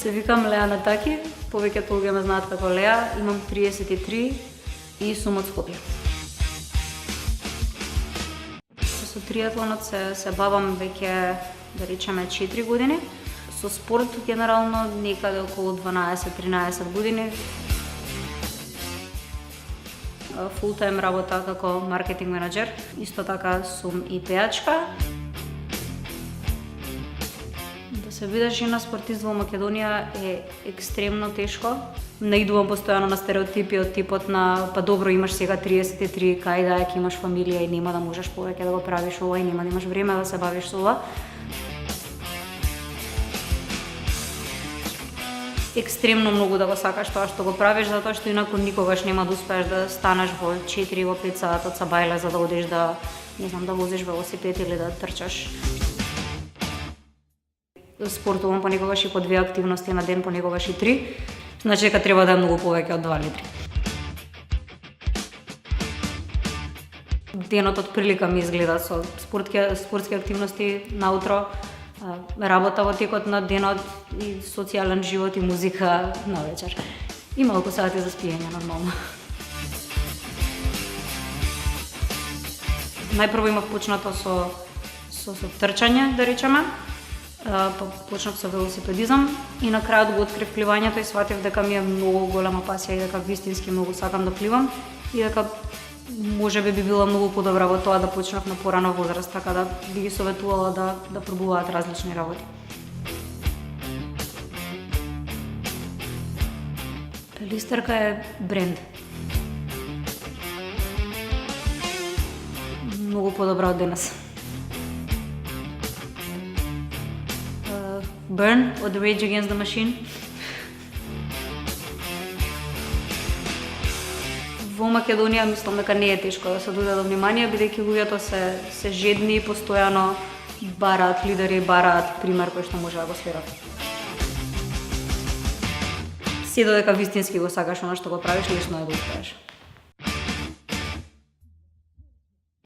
Се викам Леа Натаки, повеќето луѓе ме знаат како Леа, имам 33 и сум од Скопје. Со триатлонот се бавам веќе, да речеме, 4 години. Со спорт генерално некаде околу 12-13 години. Фултайм работа како маркетинг менаџер, исто така сум и пејачка. Се бидеш жена спортист во Македонија е екстремно тешко. Наидувам постојано на стереотипи од типот на па добро имаш сега 33, кај да ќе имаш фамилија и нема да можеш повеќе да го правиш ова и нема да имаш време да се бавиш со ова. Екстремно многу да го сакаш тоа што го правиш, затоа што инаку никогаш нема да успееш да станеш во 4 во 5 сата од Сабајле за да одиш да, не знам, да возиш велосипед или да трчаш. Спортувам понекогаш и по 2 активности на ден, понекогаш и 3. Значи дека треба да е многу повеќе од 2 литри. Денот од прилика ми изгледа со спортски активности наутро, работа во текот на денот и социјален живот и музика на вечер. И малку сати за спиење нормално. Најпрво имав почнато со трчање, да речеме. Почнав со велосипедизам и на крајот го открив пливањето и сватив дека ми е многу голема пасија и дека вистински многу сакам да пливам и дека можеби би била многу подобра во тоа да почнав на порана возраст, така да би ги советувала да пробуваат различни работи. Пелистерка е бренд. Многу подобра од денес. Burn од Rage Against the Machine. Во Македонија мислам дека не е тешко да се дојде до внимание, бидејќи луѓето се жедни и постојано бараат лидери, бараат пример кој што може да го следат. Се додека вистински го сакаш она што го правиш, лесно е да успееш.